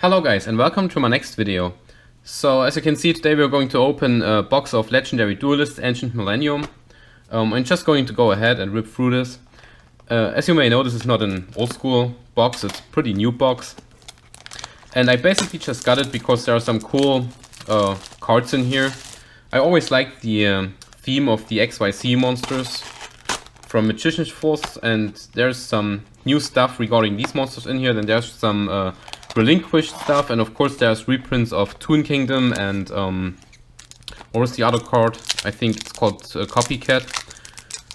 Hello guys and welcome to my next video. So as you can see, today we're going to open a box of Legendary Duelist Ancient Millennium. I'm just going to go ahead and rip through this. As you may know, this is not an old school box, it's a pretty new box. And I basically just got it because there are some cool cards in here. I always liked the theme of the XYZ monsters from Magician's Force, and there's some new stuff regarding these monsters in here. Then there's some relinquished stuff, and of course there's reprints of Toon Kingdom and what was the other card? I think it's called Copycat.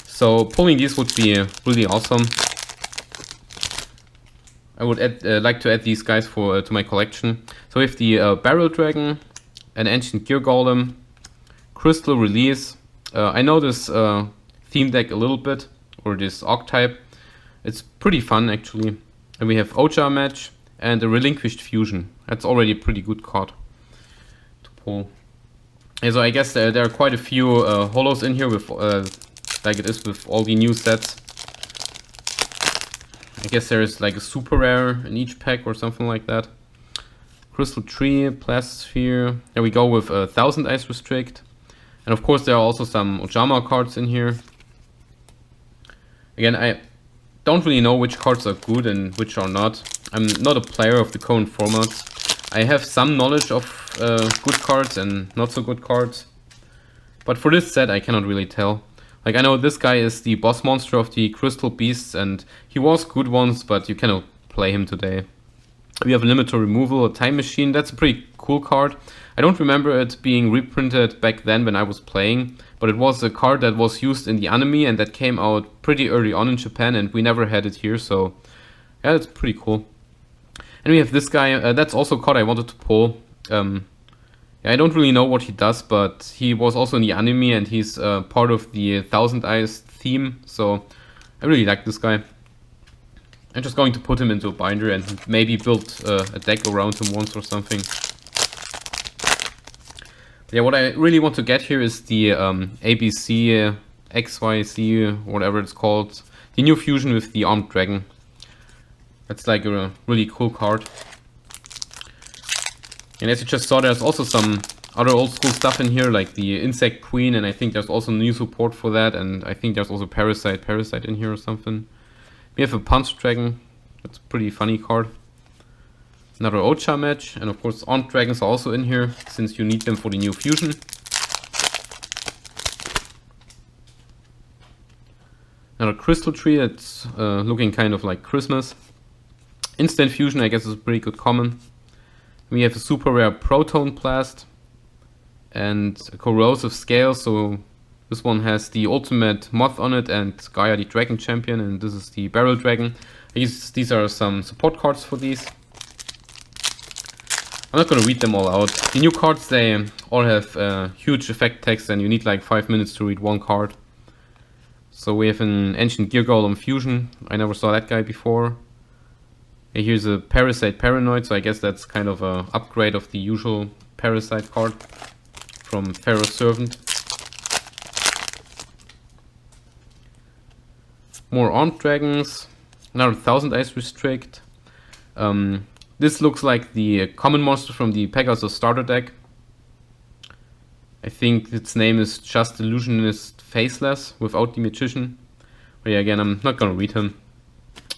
So pulling these would be really awesome. I would like to add these guys to my collection. So we have the Barrel Dragon, an Ancient Gear Golem, Crystal Release. I know this theme deck a little bit, or this archetype. It's pretty fun actually. And we have Oja Match and a Relinquished Fusion. That's already a pretty good card to pull. And so I guess there are quite a few holos in here with like it is with all the new sets. I guess there is like a super rare in each pack or something like that. Crystal Tree, Plastosphere. There we go with 1000 Ice Restrict. And of course there are also some Ojama cards in here. Again, I don't really know which cards are good and which are not. I'm not a player of the current formats. I have some knowledge of good cards and not so good cards. But for this set I cannot really tell. Like, I know this guy is the boss monster of the Crystal Beasts and he was good once, but you cannot play him today. We have a Limiter Removal, a Time Machine. That's a pretty cool card. I don't remember it being reprinted back then when I was playing, but it was a card that was used in the anime and that came out pretty early on in Japan, and we never had it here, so yeah, it's pretty cool. And we have this guy, that's also a card I wanted to pull. Yeah, I don't really know what he does, but he was also in the anime and he's part of the 1000 Eyes theme, so I really like this guy. I'm just going to put him into a binder and maybe build a deck around him once or something. Yeah, what I really want to get here is the ABC, XYZ, whatever it's called. The new fusion with the Armed Dragon. That's like a really cool card. And as you just saw, there's also some other old school stuff in here, like the Insect Queen, and I think there's also new support for that, and I think there's also Parasite in here or something. We have a Punch Dragon. That's a pretty funny card. Another Ocha Match, and of course Armed Dragons are also in here, since you need them for the new fusion. Another Crystal Tree that's looking kind of like Christmas. Instant Fusion, I guess, is a pretty good common. We have a super rare Proton Blast and a Corrosive Scale, so this one has the Ultimate Moth on it and Gaia the Dragon Champion, and this is the Barrel Dragon. I guess these are some support cards for these. I'm not gonna read them all out. The new cards, they all have huge effect text and you need like 5 minutes to read one card. So we have an Ancient Gear Golem Fusion. I never saw that guy before. Here's a Parasite Paranoid, so I guess that's kind of an upgrade of the usual Parasite card from Pharaoh Servant. More Armed Dragons, another 1000 Ice Restrict. This looks like the common monster from the Pegasus starter deck. I think its name is just Illusionist Faceless without the Magician. But yeah, again, I'm not gonna read him.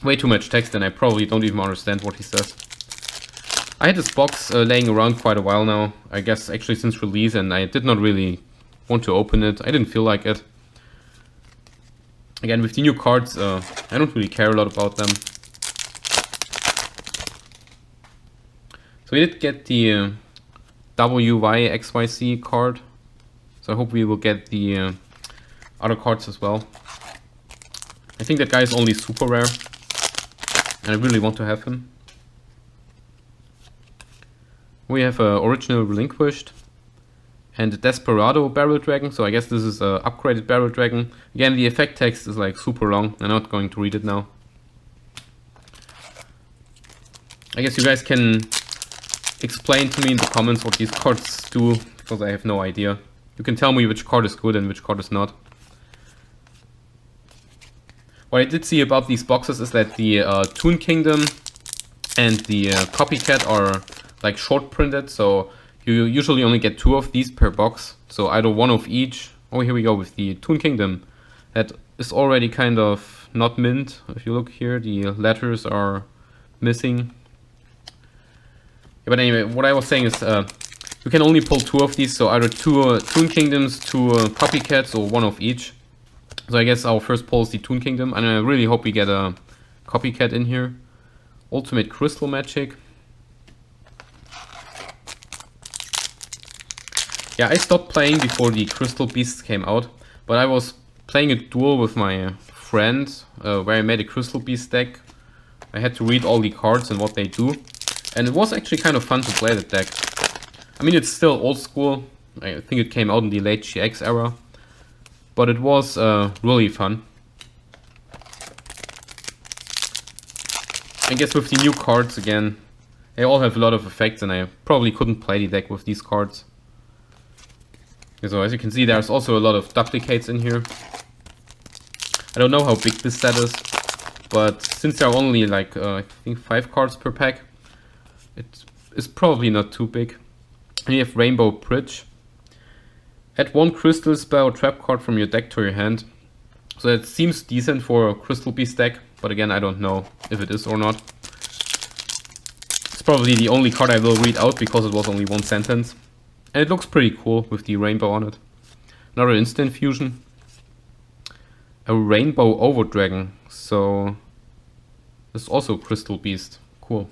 Way too much text and I probably don't even understand what he says. I had this box laying around quite a while now, I guess actually since release, and I did not really want to open it. I didn't feel like it. Again, with the new cards, I don't really care a lot about them. So we did get the WYXYZ card, so I hope we will get the other cards as well. I think that guy is only super rare, and I really want to have him. We have a Original Relinquished and a Desperado Barrel Dragon, so I guess this is a upgraded Barrel Dragon. Again, the effect text is like super long, I'm not going to read it now. I guess you guys can explain to me in the comments what these cards do, because I have no idea. You can tell me which card is good and which card is not. What I did see about these boxes is that the Toon Kingdom and the copycat are like short printed, so you usually only get 2 of these per box, so either 1 of each. Oh, here we go with the Toon Kingdom. That is already kind of not mint. If you look here, the letters are missing. But anyway, what I was saying is you can only pull 2 of these, so either 2 Toon Kingdoms, 2 copycats, or 1 of each. So I guess our first pull is the Toon Kingdom, and I really hope we get a copycat in here. Ultimate Crystal Magic. Yeah, I stopped playing before the Crystal Beasts came out, but I was playing a duel with my friend where I made a Crystal Beast deck. I had to read all the cards and what they do, and it was actually kind of fun to play that deck. I mean, it's still old school. I think it came out in the late GX era, but it was really fun. I guess with the new cards again, they all have a lot of effects, and I probably couldn't play the deck with these cards. So as you can see, there's also a lot of duplicates in here. I don't know how big this set is, but since there are only like I think 5 cards per pack, it is probably not too big. And you have Rainbow Bridge. Add 1 crystal spell or trap card from your deck to your hand. So it seems decent for a Crystal Beast deck, but again, I don't know if it is or not. It's probably the only card I will read out because it was only 1 sentence. And it looks pretty cool with the rainbow on it. Another instant fusion. A Rainbow Overdragon. So this is also Crystal Beast. Cool.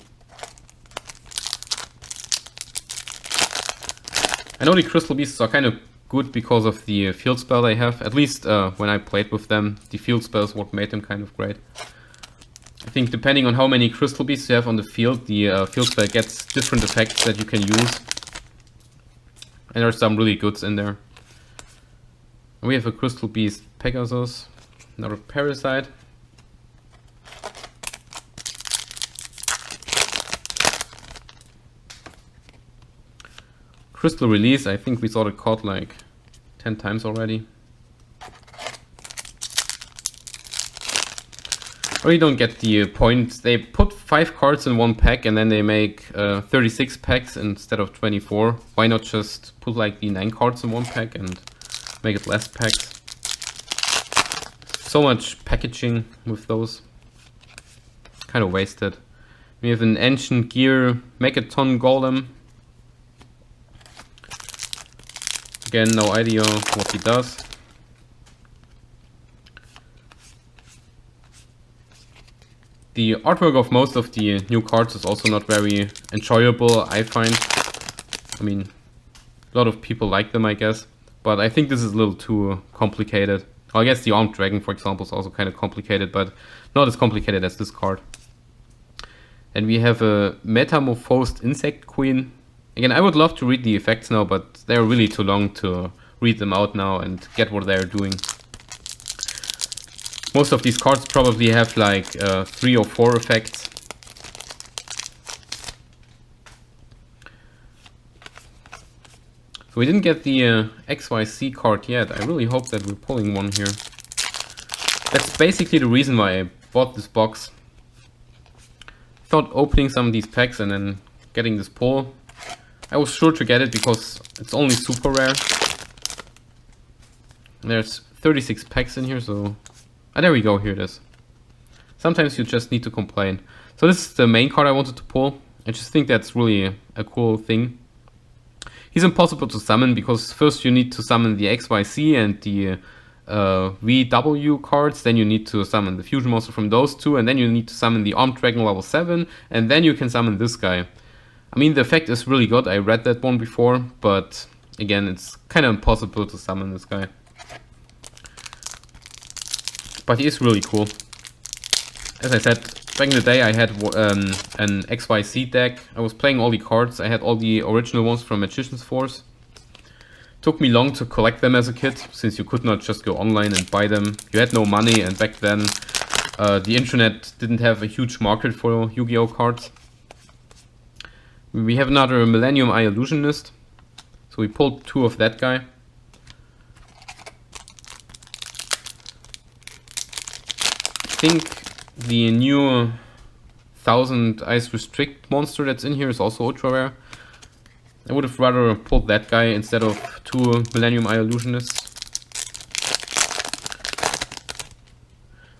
I know the Crystal Beasts are kind of good because of the field spell they have. At least when I played with them, the field spell is what made them kind of great. I think depending on how many Crystal Beasts you have on the field, the field spell gets different effects that you can use. And there's some really goods in there. We have a Crystal Beast Pegasus, another Parasite. Crystal Release, I think we saw the card like 10 times already. I really don't get the point. They put 5 cards in 1 pack and then they make 36 packs instead of 24. Why not just put like the 9 cards in 1 pack and make it less packs? So much packaging with those. Kind of wasted. We have an Ancient Gear Megaton Golem. Again, no idea what he does. The artwork of most of the new cards is also not very enjoyable, I find. I mean, a lot of people like them, I guess. But I think this is a little too complicated. I guess the Armed Dragon, for example, is also kind of complicated, but not as complicated as this card. And we have a Metamorphosed Insect Queen. Again, I would love to read the effects now, but they're really too long to read them out now and get what they're doing. Most of these cards probably have like 3 or 4 effects. So we didn't get the XYZ card yet. I really hope that we're pulling one here. That's basically the reason why I bought this box. Thought opening some of these packs and then getting this pull. I was sure to get it because it's only super rare. There's 36 packs in here, so... Ah, there we go, here it is. Sometimes you just need to complain. So this is the main card I wanted to pull. I just think that's really a cool thing. He's impossible to summon because first you need to summon the XYZ and the VW cards, then you need to summon the fusion monster from those 2, and then you need to summon the Armed Dragon level 7, and then you can summon this guy. I mean, the effect is really good, I read that one before, but again, it's kind of impossible to summon this guy. But he is really cool. As I said, back in the day I had an XYZ deck. I was playing all the cards, I had all the original ones from Magician's Force. Took me long to collect them as a kid, since you could not just go online and buy them. You had no money, and back then the internet didn't have a huge market for Yu-Gi-Oh cards. We have another Millennium Eye Illusionist. So we pulled 2 of that guy. I think the new 1000 Ice Restrict monster that's in here is also ultra rare. I would have rather pulled that guy instead of 2 Millennium Eye Illusionists.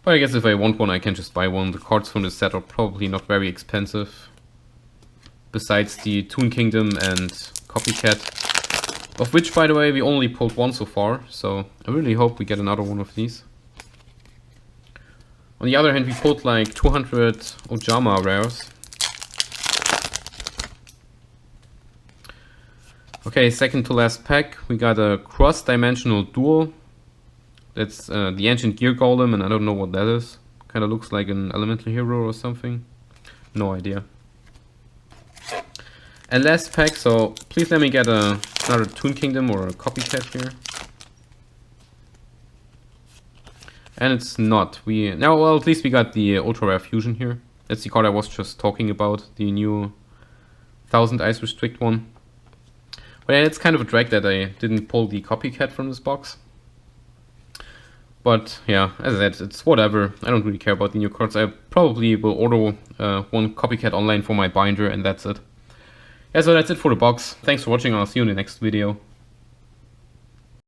But I guess if I want one, I can just buy one. The cards from this set are probably not very expensive. Besides the Toon Kingdom and Copycat, of which, by the way, we only pulled one so far, so I really hope we get another one of these. On the other hand, we pulled like 200 Ojama rares. Okay, second to last pack, we got a cross-dimensional duel. That's the Ancient Gear Golem, and I don't know what that is. Kinda looks like an elemental hero or something. No idea. And last pack, so please let me get another Toon Kingdom or a Copycat here. And it's not. Well, at least we got the Ultra Rare Fusion here. That's the card I was just talking about, the new 1000 Ice Restrict one. But yeah, it's kind of a drag that I didn't pull the Copycat from this box. But yeah, as I said, it's whatever. I don't really care about the new cards. I probably will order one Copycat online for my binder, and that's it. Yeah, so that's it for the box. Thanks for watching, and I'll see you in the next video.